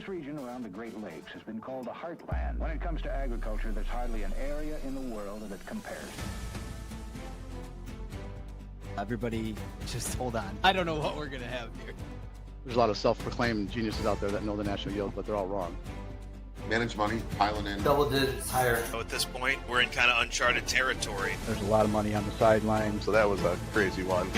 This region around the Great Lakes has been called a heartland. When it comes to agriculture, there's hardly an area in the world that compares. Everybody, just hold on. I don't know what we're going to have here. There's a lot of self-proclaimed geniuses out there that know the national yield, but they're all wrong. Managed money, piling in. Double digits higher. So at this point, we're in kind of uncharted territory. There's a lot of money on the sidelines. So that was a crazy one.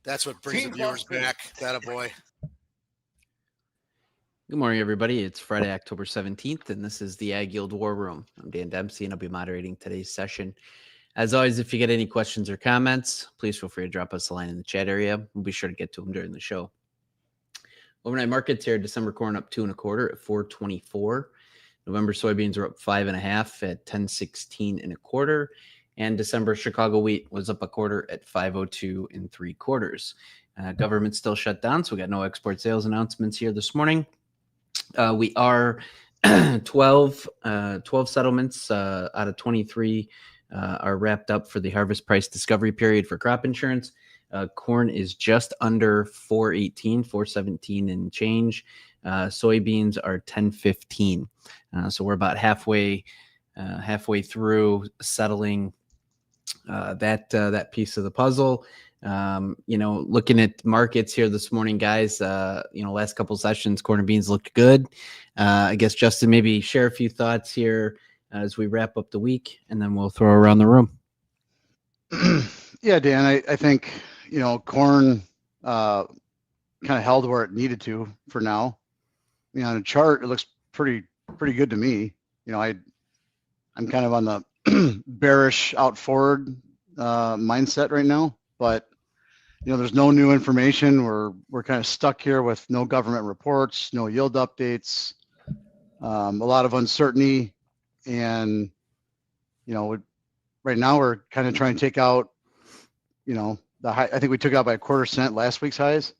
That's what brings the viewers back. That a boy. Good morning, everybody. It's Friday, October 17th, and this is the AgYield War Room. I'm Dan Dempsey, and I'll be moderating today's session. As always, if you get any questions or comments, please feel free to drop us a line in the chat area. We'll be sure to get to them during the show. Overnight markets here, December corn up 2 1/4 at 4.24. November soybeans are up 5 1/2 at 10.16 1/4. And December Chicago wheat was up 1/4 at 5.02 3/4. Government still shut down, so we got no export sales announcements here this morning. We are 12 settlements out of 23 are wrapped up for the harvest price discovery period for crop insurance. Corn is just under 418, 417 and change. Soybeans are 1015. So we're about halfway through settling that piece of the puzzle. Looking at markets here this morning, guys, last couple sessions, corn and beans looked good. I guess, Justin, maybe share a few thoughts here as we wrap up the week, and then we'll throw around the room. Yeah, Dan, I think, corn kind of held where it needed to for now. On a chart, it looks pretty good to me. I'm kind of on the bearish out forward mindset right now, but there's no new information. We're kind of stuck here with no government reports, no yield updates, a lot of uncertainty, and right now we're kind of trying to take out the high. I think we took out by 1/4 cent last week's highs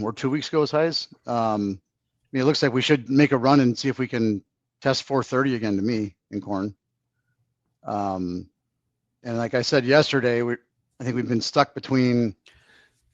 or 2 weeks ago's highs. It looks like we should make a run and see if we can test 430 again to me in corn. And like I said yesterday, I think we've been stuck between,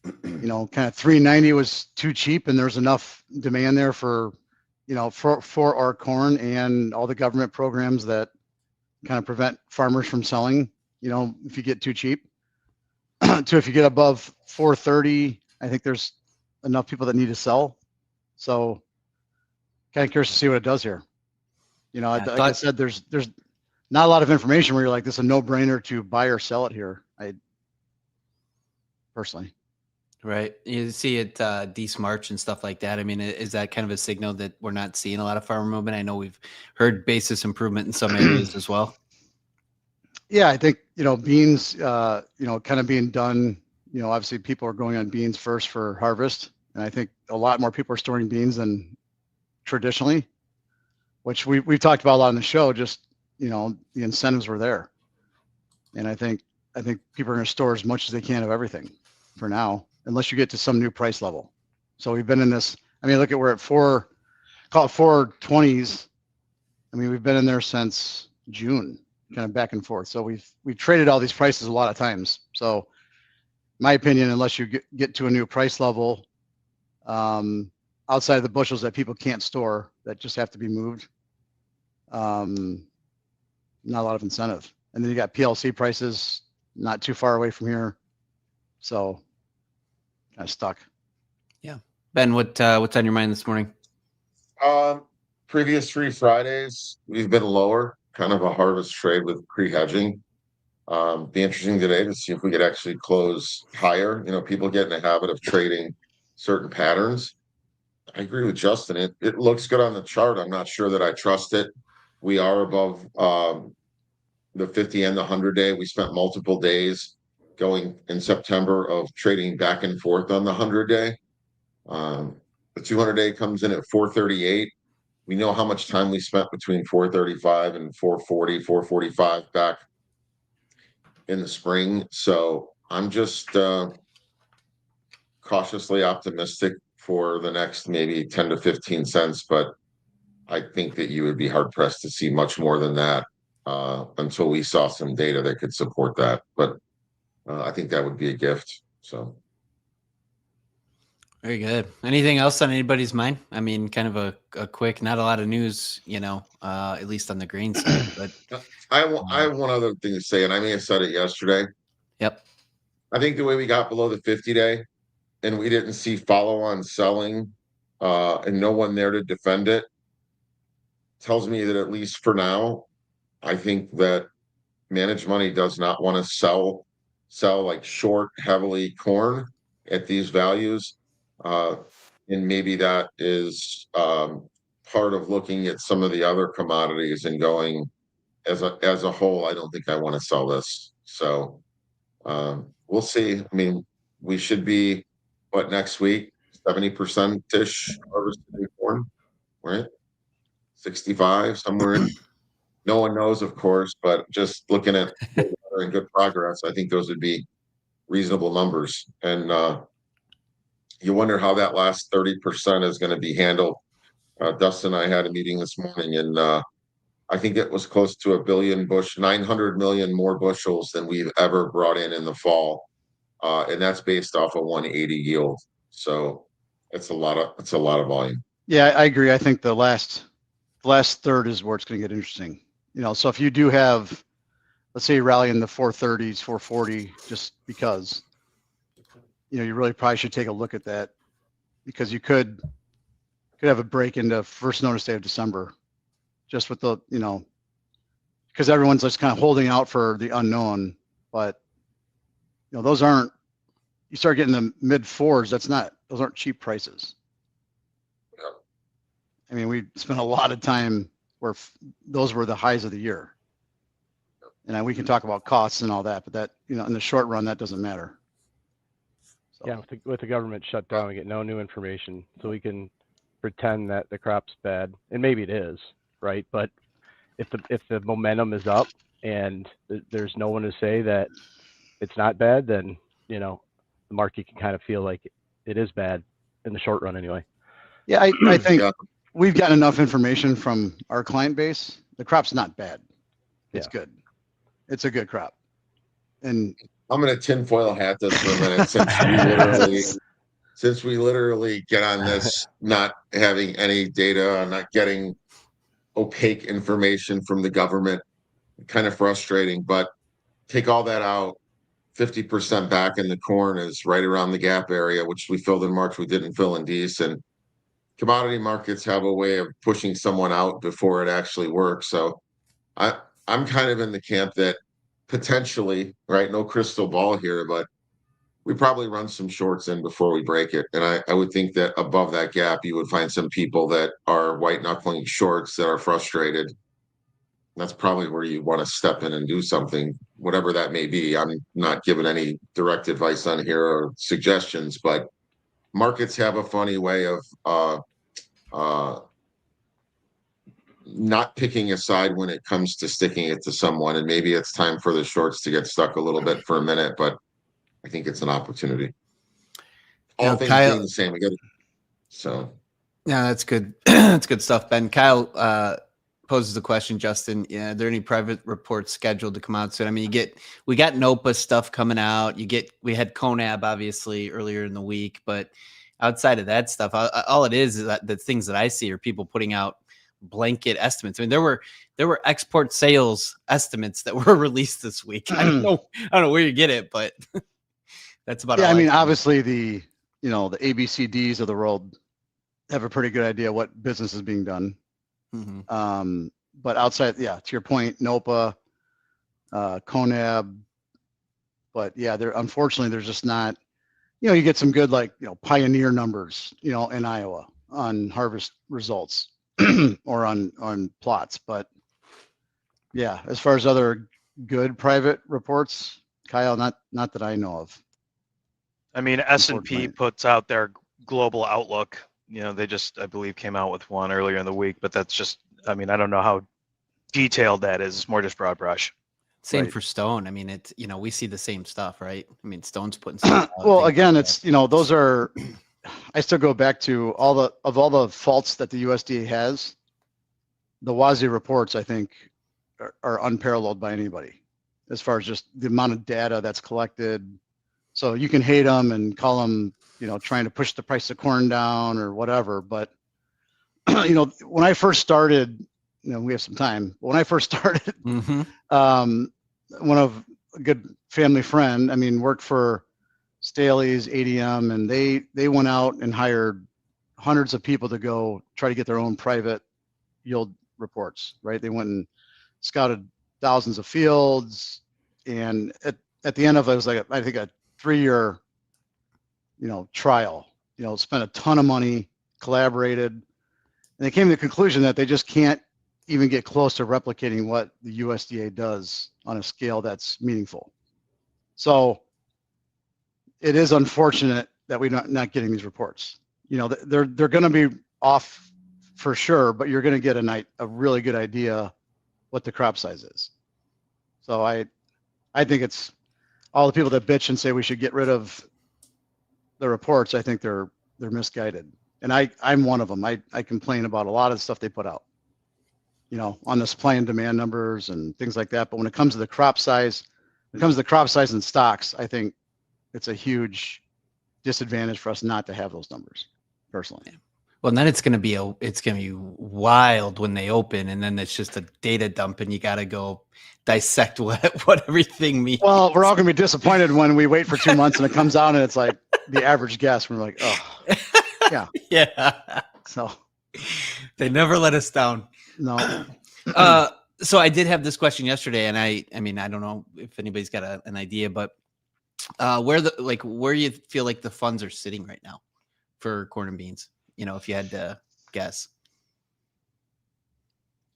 kind of 390 was too cheap, and there's enough demand there for our corn and all the government programs that kind of prevent farmers from selling, if you get too cheap. To if you get above 430, I think there's enough people that need to sell. So kind of curious to see what it does here. Like I said, there's not a lot of information where you're like, this is a no-brainer to buy or sell it here. I personally. Right. You see it Dece March and stuff like that. I mean, is that kind of a signal that we're not seeing a lot of farmer movement? I know we've heard basis improvement in some areas as well. Yeah, I think, beans, kind of being done, obviously people are going on beans first for harvest. And I think a lot more people are storing beans than traditionally, which we've talked about a lot on the show. Just, the incentives were there. And I think people are going to store as much as they can of everything for now, unless you get to some new price level. So we've been in this, look at, we're at call it 420s. We've been in there since June, kind of back and forth. So we've traded all these prices a lot of times. So my opinion, unless you get to a new price level, outside of the bushels that people can't store, that just have to be moved, not a lot of incentive. And then you got PLC prices not too far away from here. So kind of stuck. Yeah. Ben, what's on your mind this morning? Previous 3 Fridays, we've been lower, kind of a harvest trade with pre-hedging. Be interesting today to see if we could actually close higher. People get in the habit of trading certain patterns. I agree with Justin. It looks good on the chart. I'm not sure that I trust it. We are above the 50 and the 100-day. We spent multiple days going in September of trading back and forth on the 100-day. The 200-day comes in at 438. We know how much time we spent between 435 and 440, 445 back in the spring. So I'm just cautiously optimistic for the next maybe 10 to 15 cents, but I think that you would be hard pressed to see much more than that until we saw some data that could support that. But I think that would be a gift. So Very good. Anything else on anybody's mind? I mean, kind of a quick, not a lot of news, at least on the grain side, but I have one other thing to say, and I may have said it yesterday. yep. I think the way we got below the 50-day and we didn't see follow-on selling and no one there to defend it tells me that at least for now, I think that managed money does not want to sell like short heavily corn at these values. And maybe that is part of looking at some of the other commodities and going as a whole, I don't think I want to sell this. So we'll see. I mean, we should be next week, 70%-ish harvested in corn, right? 65 somewhere in. No one knows, of course, but just looking at and good progress, I think those would be reasonable numbers. And you wonder how that last 30% is going to be handled. Dustin and I had a meeting this morning, and I think it was close to 1 billion 900 million more bushels than we've ever brought in the fall. And that's based off a 180 yield. So it's a lot of volume. Yeah, I agree. I think the last third is where it's going to get interesting. So if you do have, let's say, you rally in the 430s, 440, just because, you really probably should take a look at that, because you could have a break into first notice day of December, just with the, because everyone's just kind of holding out for the unknown. But those aren't, you start getting the mid fours, those aren't cheap prices. I mean, we spent a lot of time where those were the highs of the year. And we can talk about costs and all that, but that, in the short run, that doesn't matter. So. Yeah, with the government shut down, we get no new information, so we can pretend that the crop's bad, and maybe it is, right? But if the momentum is up and there's no one to say that it's not bad, then the market can kind of feel like it is bad in the short run, anyway. Yeah, I think we've got enough information from our client base. The crop's not bad. It's good. It's a good crop. And I'm going to tinfoil hat this for a minute, since we literally get on this not having any data, not getting opaque information from the government, kind of frustrating. But take all that out, 50% back in the corn is right around the gap area, which we filled in March. We didn't fill in decent. Commodity markets have a way of pushing someone out before it actually works. So I'm kind of in the camp that potentially, right, no crystal ball here, but we probably run some shorts in before we break it. And I would think that above that gap, you would find some people that are white knuckling shorts that are frustrated. That's probably where you want to step in and do something, whatever that may be. I'm not giving any direct advice on here or suggestions, but markets have a funny way of not picking a side when it comes to sticking it to someone. And maybe it's time for the shorts to get stuck a little bit for a minute, but I think it's an opportunity. All things being the same again. So yeah, that's good. That's good stuff, Ben. Kyle poses the question, Justin, are there any private reports scheduled to come out soon? I mean, we got NOPA stuff coming out. We had CONAB obviously earlier in the week, but outside of that stuff, all it is that the things that I see are people putting out blanket estimates. I mean, there were export sales estimates that were released this week. I don't know where you get it, but that's about. Yeah, I mean, obviously the ABCDs of the world have a pretty good idea what business is being done. Mm-hmm. But outside, to your point, NOPA, CONAB, but unfortunately there's just not. You get some good Pioneer numbers, in Iowa on harvest results or on plots. But as far as other good private reports, Kyle, not that I know of. I mean, S&P puts out their global outlook. They just, I believe, came out with one earlier in the week, but that's just, I mean, I don't know how detailed that is. It's more just broad brush. Same for Stone. I mean, it's, we see the same stuff, right? I mean, Stone's putting stuff out. Well, again, it's, those are, I still go back to all the faults that the USDA has. The WASI reports, I think, are unparalleled by anybody as far as just the amount of data that's collected. So you can hate them and call them, trying to push the price of corn down or whatever. But, when I first started, we have some time. When I first started, one of a good family friend, worked for Staley's, ADM, and they went out and hired hundreds of people to go try to get their own private yield reports, right? They went and scouted thousands of fields, and at the end of it, was like I think a 3-year trial. Spent a ton of money, collaborated, and they came to the conclusion that they just can't even get close to replicating what the USDA does on a scale that's meaningful. So it is unfortunate that we're not getting these reports. They're going to be off for sure, but you're going to get a really good idea what the crop size is. So I think it's all the people that bitch and say we should get rid of the reports. I think they're misguided, and I'm one of them. I complain about a lot of the stuff they put out, on the supply and demand numbers and things like that. But when it comes to the crop size, and stocks, I think it's a huge disadvantage for us not to have those numbers, personally. Yeah. Well, and then it's gonna be wild when they open, and then it's just a data dump, and you got to go dissect what everything means. Well, we're all gonna be disappointed when we wait for 2 months and it comes out and it's like the average guess. We're like, oh, yeah, yeah. So they never let us down. No. So I did have this question yesterday, and I don't know if anybody's got an idea, but where you feel like the funds are sitting right now for corn and beans, if you had to guess.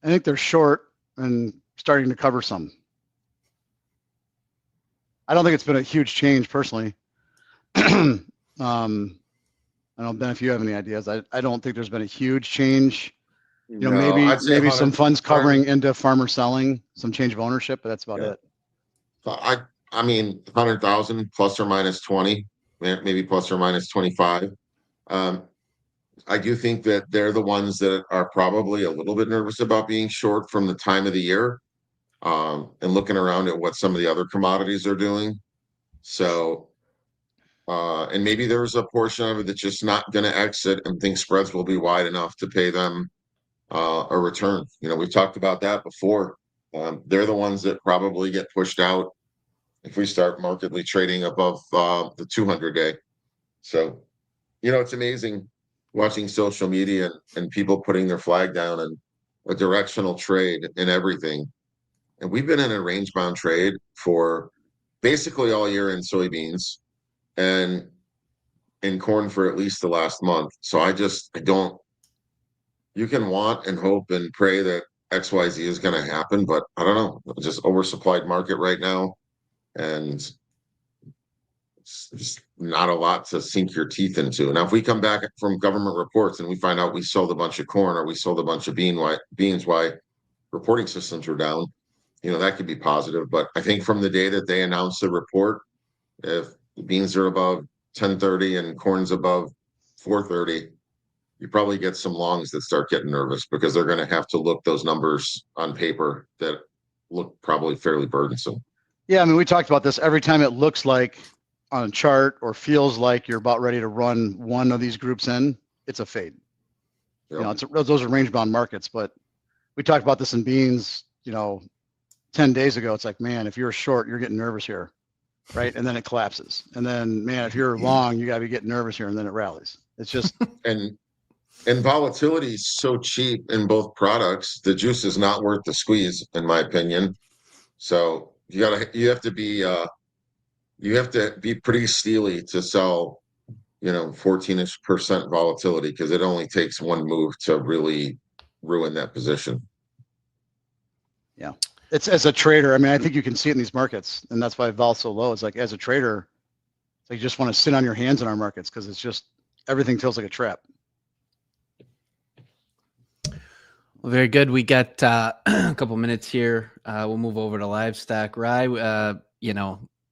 I think they're short and starting to cover some. I don't think it's been a huge change personally. I don't know, Ben, if you have any ideas. I don't think there's been a huge change. Maybe some funds covering into farmer selling, some change of ownership, but that's about it. I mean, 100,000 plus or minus 20, maybe plus or minus 25. I do think that they're the ones that are probably a little bit nervous about being short from the time of the year, and looking around at what some of the other commodities are doing. So, and maybe there's a portion of it that's just not going to exit and think spreads will be wide enough to pay them a return. We've talked about that before. They're the ones that probably get pushed out if we start markedly trading above the 200-day. So, it's amazing watching social media and people putting their flag down and a directional trade in everything. And we've been in a range bound trade for basically all year in soybeans and in corn for at least the last month. So I don't. You can want and hope and pray that XYZ is going to happen, but I don't know. Just oversupplied market right now, and it's just not a lot to sink your teeth into. Now, if we come back from government reports and we find out we sold a bunch of corn or we sold a bunch of beans, why reporting systems are down, that could be positive. But I think from the day that they announced the report, if the beans are above 1030 and corn's above 430, you probably get some longs that start getting nervous because they're going to have to look those numbers on paper that look probably fairly burdensome. Yeah, we talked about this. Every time it looks like on a chart or feels like you're about ready to run one of these groups in, it's a fade. Yep. Those are range bound markets, but we talked about this in beans, 10 days ago. It's like, man, if you're short, you're getting nervous here, right? And then it collapses. And then, man, if you're long, you got to be getting nervous here, and then it rallies. It's just and volatility is so cheap in both products. The juice is not worth the squeeze, in my opinion. So you have to be pretty steely to sell, 14% volatility, because it only takes one move to really ruin that position. Yeah. It's as a trader. I think you can see it in these markets, and that's why vol's so low. It's like, as a trader, it's like you just want to sit on your hands in our markets because it's just everything feels like a trap. Well, very good. We got a couple minutes here. We'll move over to livestock. Rye,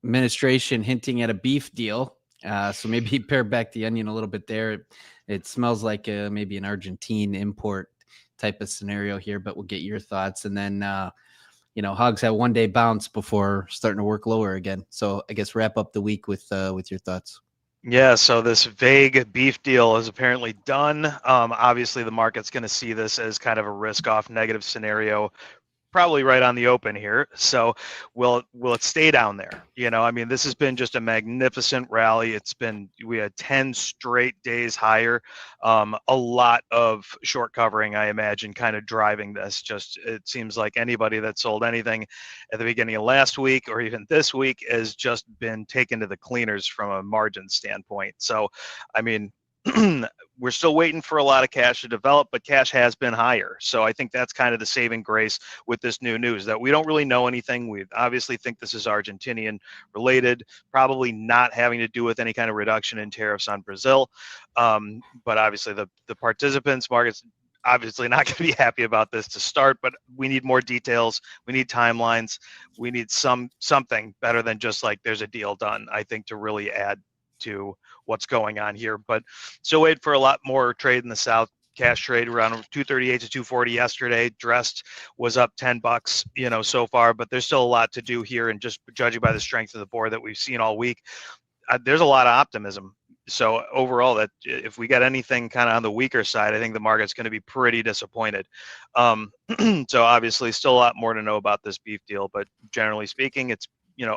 administration hinting at a beef deal. So maybe pare back the onion a little bit there. It smells like maybe an Argentine import type of scenario here, but we'll get your thoughts. And then, hogs have 1-day bounce before starting to work lower again. So I guess wrap up the week with your thoughts. Yeah, so this vague beef deal is apparently done. Obviously, the market's going to see this as kind of a risk-off negative scenario, probably right on the open here. So will it stay down there? I mean, this has been just a magnificent rally. We had 10 straight days higher. A lot of short covering, I imagine, kind of driving this. Just it seems like anybody that sold anything at the beginning of last week or even this week has just been taken to the cleaners from a margin standpoint. So, I mean, we're still waiting for a lot of cash to develop, but cash has been higher. So I think that's kind of the saving grace with this new news, that we don't really know anything. We obviously think this is Argentinian related, probably not having to do with any kind of reduction in tariffs on Brazil. But obviously the participants, markets, obviously not going to be happy about this to start, but we need more details. We need timelines. We need something better than just like there's a deal done, I think, to really add to what's going on here. But still wait for a lot more trade in the South. Cash trade around 238 to 240 yesterday. Dressed was up $10, so far, but there's still a lot to do here. And just judging by the strength of the board that we've seen all week, there's a lot of optimism. So overall, that if we get anything kind of on the weaker side, I think the market's going to be pretty disappointed. So obviously still a lot more to know about this beef deal, but generally speaking, it's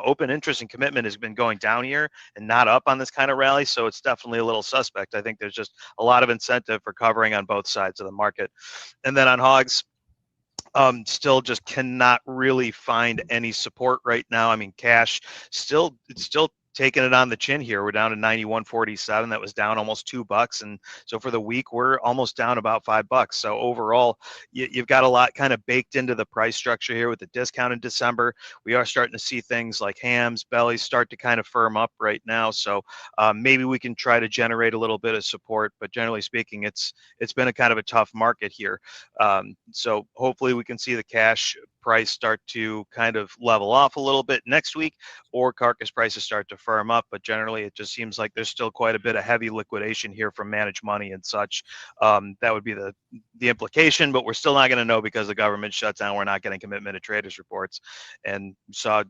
open interest and commitment has been going down here and not up on this kind of rally. So it's definitely a little suspect. I think there's just a lot of incentive for covering on both sides of the market. And then on hogs, still just cannot really find any support right now. I mean, cash it's still taking it on the chin here. We're down to 91.47. That was down almost $2. And so for the week, we're almost down about $5. So overall, you've got a lot kind of baked into the price structure here with the discount in December. We are starting to see things like hams, bellies start to kind of firm up right now. So maybe we can try to generate a little bit of support, but generally speaking, it's been a kind of a tough market here. So hopefully we can see the cash price start to kind of level off a little bit next week, or carcass prices start to firm up. But generally, it just seems like there's still quite a bit of heavy liquidation here from managed money and such. That would be the implication, but we're still not going to know because the government shuts down. We're not getting commitment to traders reports, and saw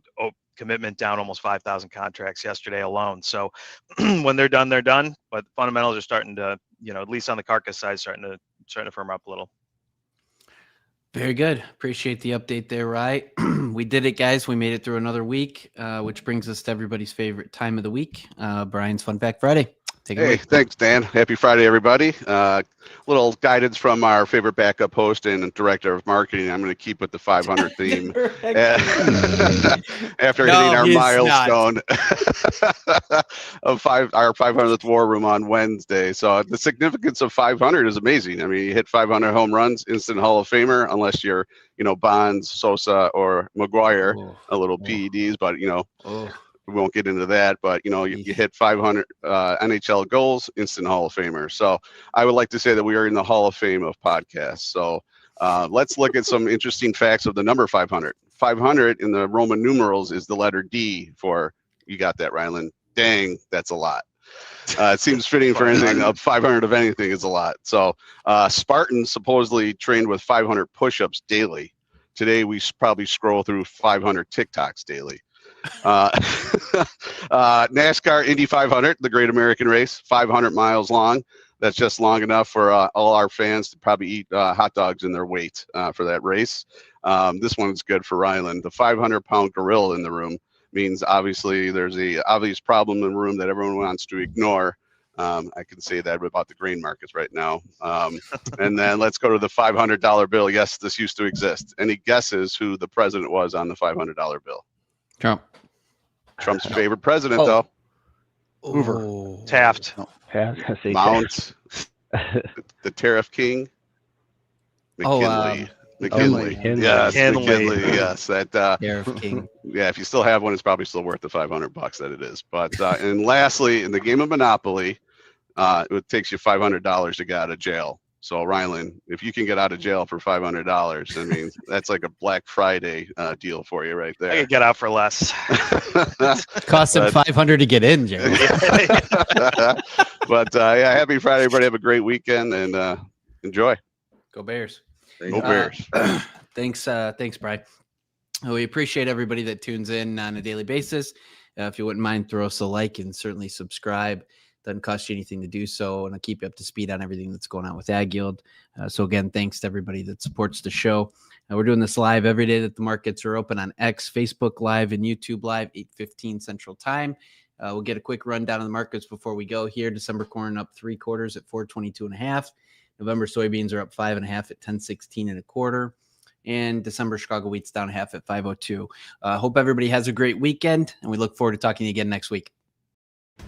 commitment down almost 5,000 contracts yesterday alone. So when they're done, they're done. But fundamentals are starting to, at least on the carcass side, starting to firm up a little. Very good. Appreciate the update there, Rye. We did it, guys. We made it through another week, which brings us to everybody's favorite time of the week, Brian's Fun Fact Friday. Take it away. Thanks, Dan. Happy Friday, everybody. Little guidance from our favorite backup host and director of marketing. I'm going to keep with the 500 theme. After hitting our milestone of our 500th War Room on Wednesday. So the significance of 500 is amazing. I mean, you hit 500 home runs, instant Hall of Famer, unless you're, Bonds, Sosa, or McGuire, a little PEDs, but, we won't get into that, but you hit 500 NHL goals, instant Hall of Famer. So I would like to say that we are in the Hall of Fame of podcasts. So let's look at some interesting facts of the number 500. 500 in the Roman numerals is the letter D for, you got that, Ryland? Dang, that's a lot. It seems fitting for anything. 500 of anything is a lot. So Spartans supposedly trained with 500 push-ups daily. Today we probably scroll through 500 TikToks daily. NASCAR Indy 500, the Great American Race, 500 miles long. That's just long enough for all our fans to probably eat hot dogs in their weight for that race. This one's good for Ryland. The 500-pound gorilla in the room means obviously there's a obvious problem in the room that everyone wants to ignore. I can say that about the grain markets right now. And then let's go to the $500 bill. Yes, this used to exist. Any guesses who the president was on the $500 bill? Trump. Trump's favorite president, though. Hoover. Taft. Mount. The tariff king. McKinley. McKinley. Yes, McKinley. Yes, that Tariff king. Yeah, if you still have one, it's probably still worth the $500 that it is. But and lastly, in the game of Monopoly, it takes you $500 to get out of jail. So Ryland, if you can get out of jail for $500, I mean, that's like a Black Friday deal for you right there. I could get out for less. Cost him $500 to get in, Jerry. But yeah, happy Friday, everybody. Have a great weekend and enjoy. Go Bears. Go Bears. Thanks, Brian. We appreciate everybody that tunes in on a daily basis. If you wouldn't mind, throw us a like and certainly subscribe. Doesn't cost you anything to do so, and I'll keep you up to speed on everything that's going on with AgYield. So again, thanks to everybody that supports the show. We're doing this live every day that the markets are open on X, Facebook Live, and YouTube Live, 8:15 Central Time. We'll get a quick rundown of the markets before we go here. December corn up 3/4 at 422.5. November soybeans are up 5.5 at 1016.25. And December Chicago wheat's down half at 502. Hope everybody has a great weekend, and we look forward to talking to you again next week.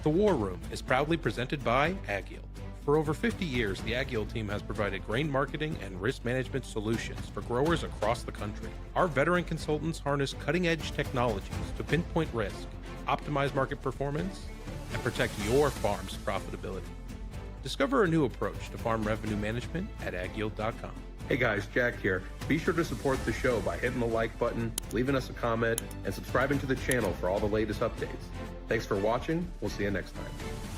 The War Room is proudly presented by AgYield. For over 50 years, the AgYield team has provided grain marketing and risk management solutions for growers across the country. Our veteran consultants harness cutting-edge technologies to pinpoint risk, optimize market performance, and protect your farm's profitability. Discover a new approach to farm revenue management at agyield.com. Hey guys, Jack here. Be sure to support the show by hitting the like button, leaving us a comment, and subscribing to the channel for all the latest updates. Thanks for watching. We'll see you next time.